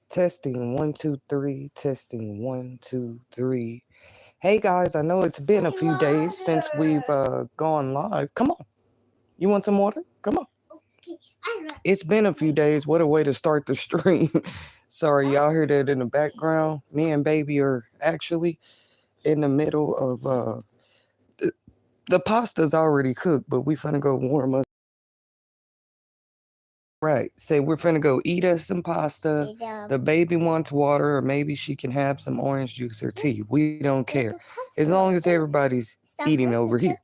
Testing 1 2 3. Testing 1 2 3. Hey guys, I know it's been a few days since we've gone live. Come on, you want some water? Come on. It's been a few days. What a way to start the stream. Sorry, y'all hear that in the background. Me and baby are actually in the middle of the pasta's already cooked, but we finna go warm up. Right. Say we're finna go eat us some pasta. The baby wants water, or maybe she can have some orange juice or tea. We don't care. As long as everybody's eating over here.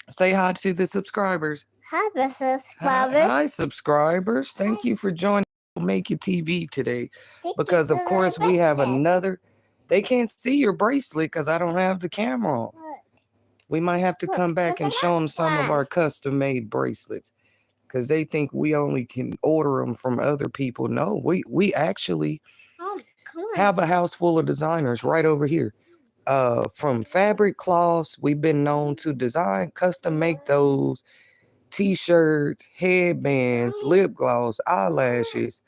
Say hi to the subscribers. Hi, subscribers. Hi, subscribers. Thank you for joining Make It TV today. Because, of course, we have another. They can't see your bracelet because I don't have the camera on. We might have to come back and show them some of our custom-made bracelets. Because they think we only can order them from other people. No, we actually have a house full of designers right over here. From fabric cloths, we've been known to design, custom make those t-shirts, headbands, lip gloss, eyelashes.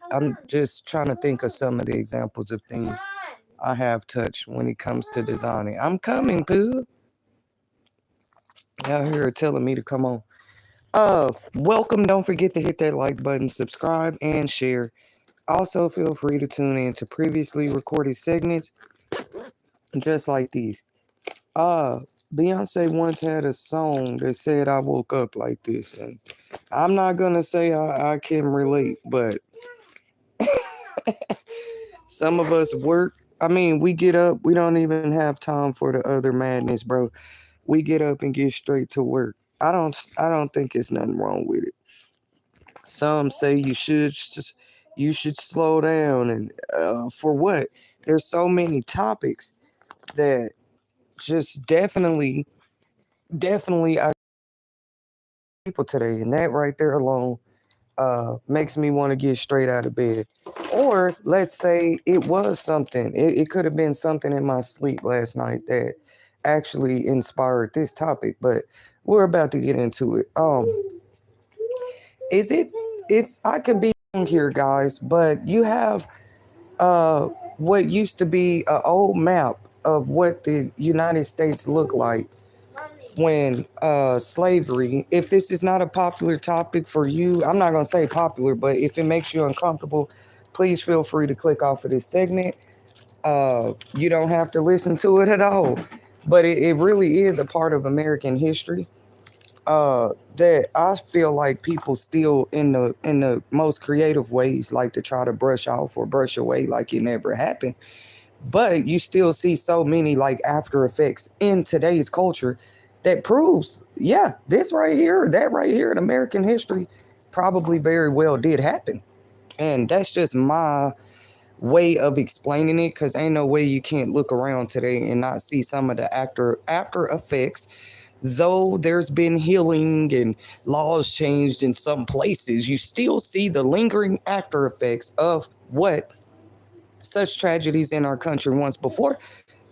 I'm just trying to think of some of the examples of things I have touched when it comes to designing. I'm coming, Pooh. Y'all here are telling me to come on. Welcome. Don't forget to hit that like button, subscribe, and share. Also, feel free to tune in to previously recorded segments just like these. Beyonce once had a song that said I woke up like this, and I'm not gonna say I can relate, but some of us work. I mean, we get up, we don't even have time for the other madness, bro. We get up and get straight to work. I don't think it's nothing wrong with it. Some say you should slow down, and for what? There's so many topics that just definitely I people today, and that right there alone makes me want to get straight out of bed. Or let's say it was something. It could have been something in my sleep last night that actually inspired this topic, but we're about to get into it. Is it? It's I could be wrong here, guys, but you have what used to be an old map of what the United States looked like when slavery. If this is not a popular topic for you, I'm not going to say popular, but if it makes you uncomfortable, please feel free to click off of this segment. You don't have to listen to it at all, but it really is a part of American history that I feel like people still in the most creative ways like to try to brush off or brush away like it never happened. But you still see so many like after effects in today's culture that proves, yeah, this right here, that right here in American history probably very well did happen. And that's just my way of explaining it, because ain't no way you can't look around today and not see some of the after effects. Though there's been healing and laws changed in some places, you still see the lingering after effects of what such tragedies in our country once before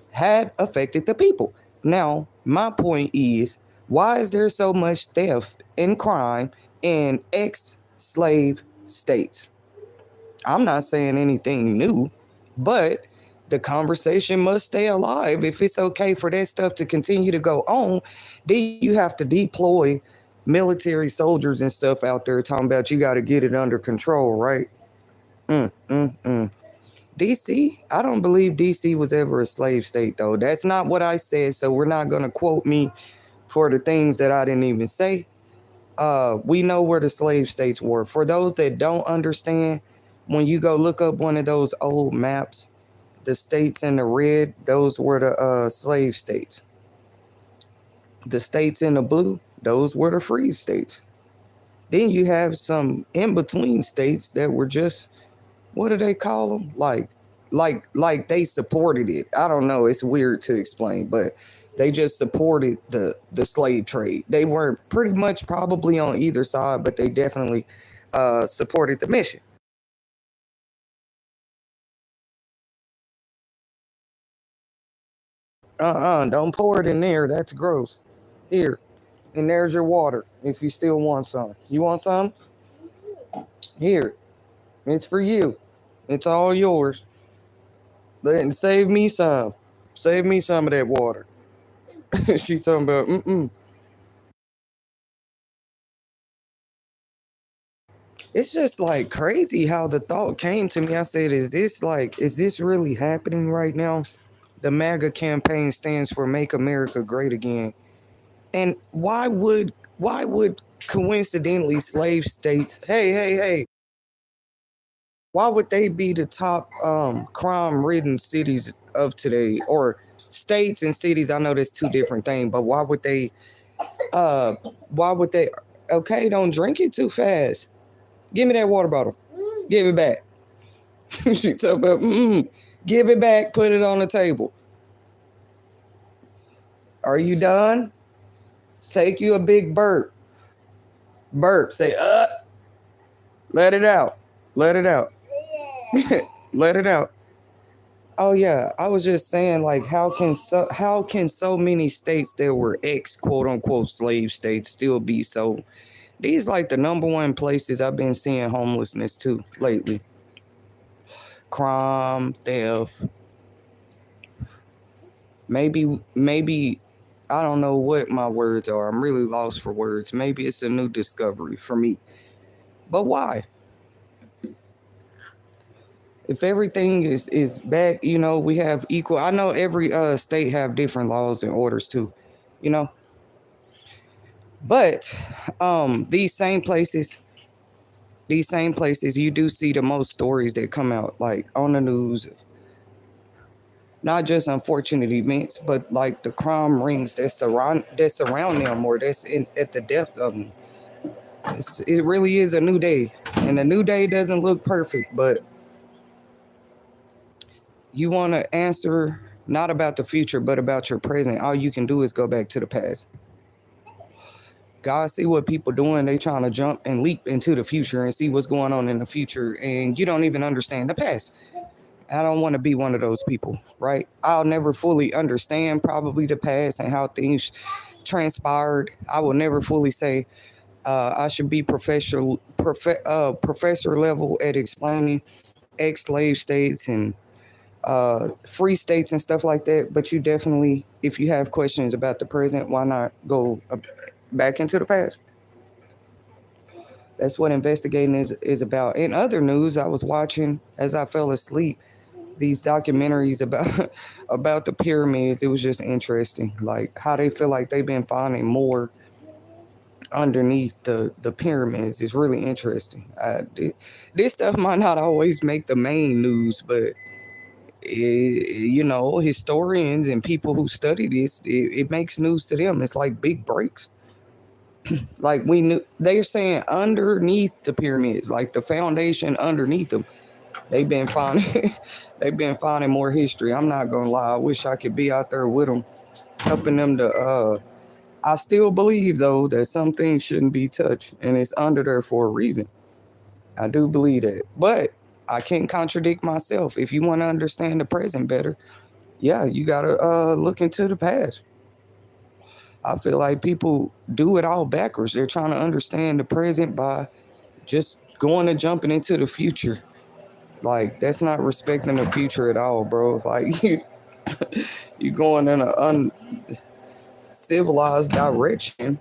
had affected the people. Now, my point is, why is there so much theft and crime in ex-slave states? I'm not saying anything new, but the conversation must stay alive. If it's okay for that stuff to continue to go on, then you have to deploy military soldiers and stuff out there talking about you got to get it under control, right? DC, I don't believe DC was ever a slave state, though. That's not what I said, so we're not going to quote me for the things that I didn't even say. We know where the slave states were. For those that don't understand, when you go look up one of those old maps, the states in the red, those were the slave states. The states in the blue, those were the free states. Then you have some in-between states that were just, what do they call them? Like they supported it. I don't know. It's weird to explain, but they just supported the slave trade. They weren't pretty much probably on either side, but they definitely supported the mission. Don't pour it in there. That's gross. Here, and there's your water if you still want some. You want some? Here, It's for you. It's all yours. Save me some. Save me some of that water. She talking about, It's just like crazy how the thought came to me. I said, is this really happening right now? The MAGA campaign stands for Make America Great Again. And why would coincidentally slave states, hey, why would they be the top crime-ridden cities of today, or states and cities? I know that's two different things, but why would they okay, don't drink it too fast. Give me that water bottle. Give it back. She talk about give it back, put it on the table. Are you done? Take you a big burp. Burp. Say let it out. Let it out. Let it out. Oh yeah, I was just saying, like, how can so many states that were ex quote unquote slave states still be so? These like the number one places I've been seeing homelessness too lately. Crime, theft. Maybe I don't know what my words are. I'm really lost for words. Maybe it's a new discovery for me. But why? If everything is back, we have equal. I know every state have different laws and orders too, you know. But these same places, you do see the most stories that come out like on the news. Not just unfortunate events, but like the crime rings that surround them, or that's at the depth of them. It really is a new day, and a new day doesn't look perfect, but you want to answer not about the future, but about your present. All you can do is go back to the past. God see what people doing. They trying to jump and leap into the future and see what's going on in the future, and you don't even understand the past. I don't want to be one of those people, right? I'll never fully understand probably the past and how things transpired. I will never fully say I should be professor level at explaining ex-slave states and free states and stuff like that. But you definitely, if you have questions about the present, why not go back into the past? That's what investigating is about. In other news, I was watching as I fell asleep these documentaries about about the pyramids. It was just interesting, like how they feel like they've been finding more underneath the pyramids. Is really interesting. This stuff might not always make the main news, but historians and people who study this, it makes news to them. It's like big breaks. Like we knew, they're saying underneath the pyramids, like the foundation underneath them, they've been finding they've been finding more history. I'm not gonna lie, I wish I could be out there with them, helping them to I still believe though that some things shouldn't be touched, and it's under there for a reason. I do believe that, but I can't contradict myself. If you want to understand the present better, yeah, you gotta look into the past. I feel like people do it all backwards. They're trying to understand the present by just going and jumping into the future. Like, that's not respecting the future at all, bro. It's like you going in an uncivilized direction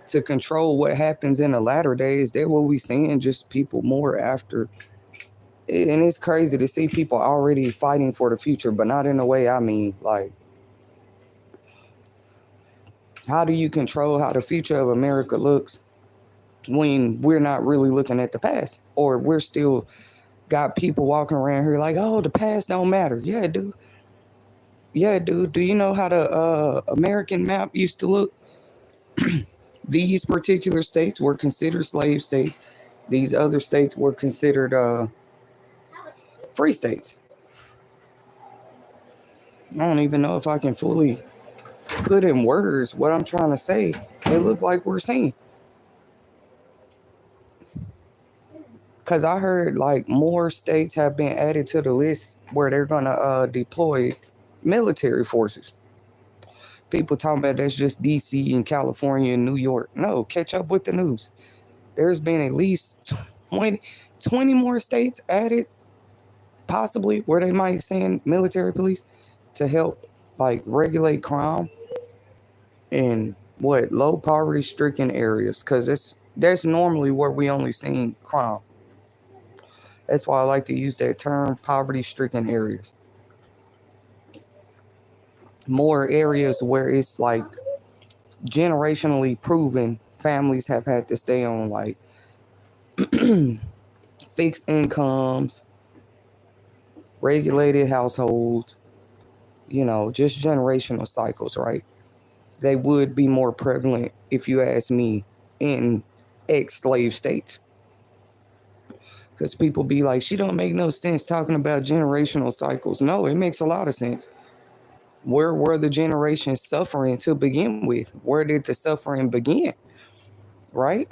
to control what happens in the latter days. That's what we seeing, just people more after. And it's crazy to see people already fighting for the future, but not in the way I mean. Like, how do you control how the future of America looks when we're not really looking at the past? Or we're still got people walking around here like, oh, the past don't matter. Yeah, dude. Yeah, dude. Do you know how the American map used to look? These particular states were considered slave states. These other states were considered free states. I don't even know if I can fully put in words what I'm trying to say. It look like we're seeing. Because I heard like more states have been added to the list where they're going to deploy military forces. People talking about that's just DC and California and New York. No, catch up with the news. There's been at least 20, 20 more states added, possibly, where they might send military police to help like regulate crime in what low poverty stricken areas, because that's normally where we only seen crime. That's why I like to use that term, poverty stricken areas. More areas where it's like generationally proven families have had to stay on like fixed incomes, regulated households, just generational cycles, right? They would be more prevalent, if you ask me, in ex-slave states. Because people be like, she don't make no sense talking about generational cycles. No, it makes a lot of sense. Where were the generations suffering to begin with? Where did the suffering begin? Right?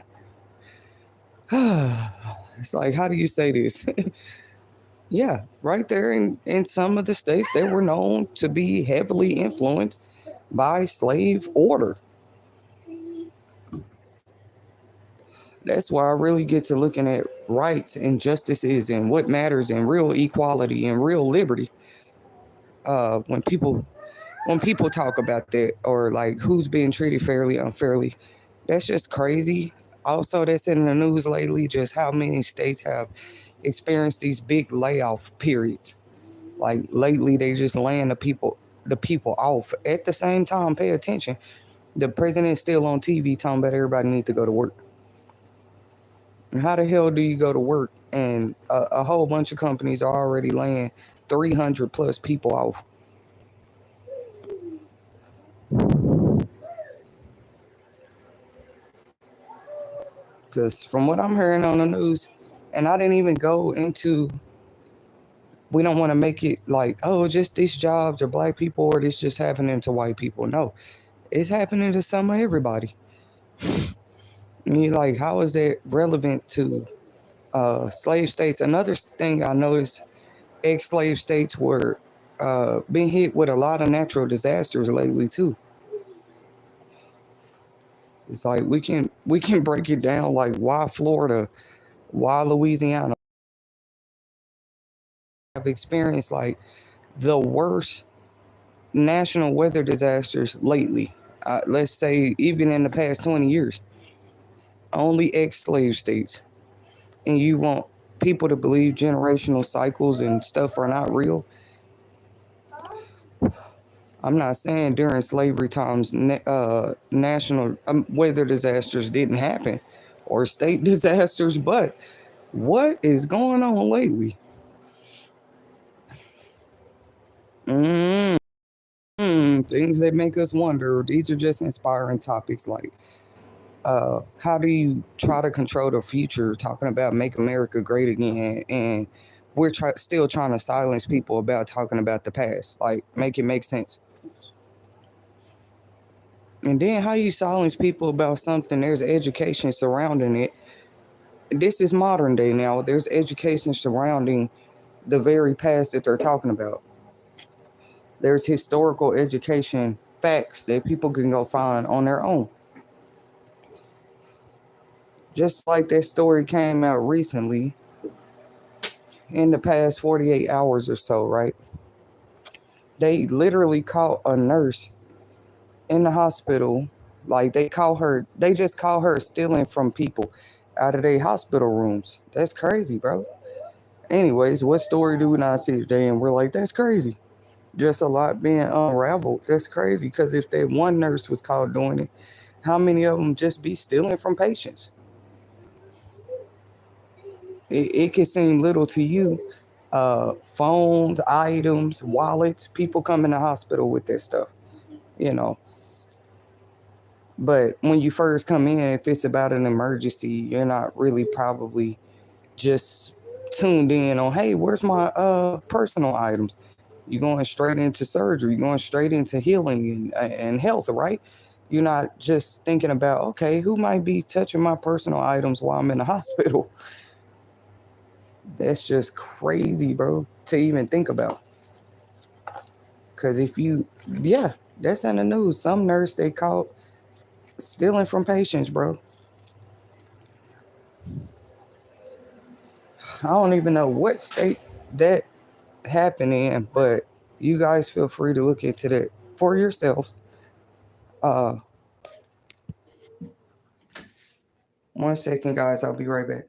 It's like, how do you say this? Yeah, right there in some of the states, they were known to be heavily influenced by slave order. That's why I really get to looking at rights and justices and what matters and real equality and real liberty. When people talk about that, or like who's being treated fairly, unfairly, that's just crazy. Also, that's in the news lately, just how many states have experienced these big layoff periods. Like lately, they just laying the people off. At the same time, pay attention. The president's still on TV talking about everybody need to go to work. And how the hell do you go to work and a whole bunch of companies are already laying 300 plus people off? Because from what I'm hearing on the news, and I didn't even go into, we don't want to make it like, oh, just these jobs are black people or this just happening to white people. No, it's happening to some of everybody. And you're like, how is that relevant to slave states? Another thing I noticed, ex-slave states were being hit with a lot of natural disasters lately too. It's like we can break it down, like why Florida, why Louisiana have experienced like the worst national weather disasters lately. Let's say even in the past 20 years, only ex-slave states. And you want people to believe generational cycles and stuff are not real. I'm not saying during slavery times national weather disasters didn't happen or state disasters, but what is going on lately? Mm, things that make us wonder. These are just inspiring topics like how do you try to control the future, talking about make America great again, and we're still trying to silence people about talking about the past, like make it make sense. And then how you silence people about something, there's education surrounding it. This is modern day now. There's education surrounding the very past that they're talking about. There's historical education facts that people can go find on their own. Just like that story came out recently in the past 48 hours or so, right? They literally caught a nurse in the hospital. Like they just call her stealing from people out of their hospital rooms. That's crazy, bro. Anyways, what story do we not see today? And we're like, that's crazy. Just a lot being unraveled. That's crazy. Because if that one nurse was caught doing it, how many of them just be stealing from patients? It can seem little to you. Phones, items, wallets, people come in the hospital with this stuff, you know. But when you first come in, if it's about an emergency, you're not really probably just tuned in on, hey, where's my personal items? You're going straight into surgery. You're going straight into healing and health, right? You're not just thinking about, okay, who might be touching my personal items while I'm in the hospital? That's just crazy, bro, to even think about. Because yeah, that's in the news. Some nurse they caught stealing from patients, bro. I don't even know what state that happened in, but you guys feel free to look into that for yourselves. 1 second, guys. I'll be right back.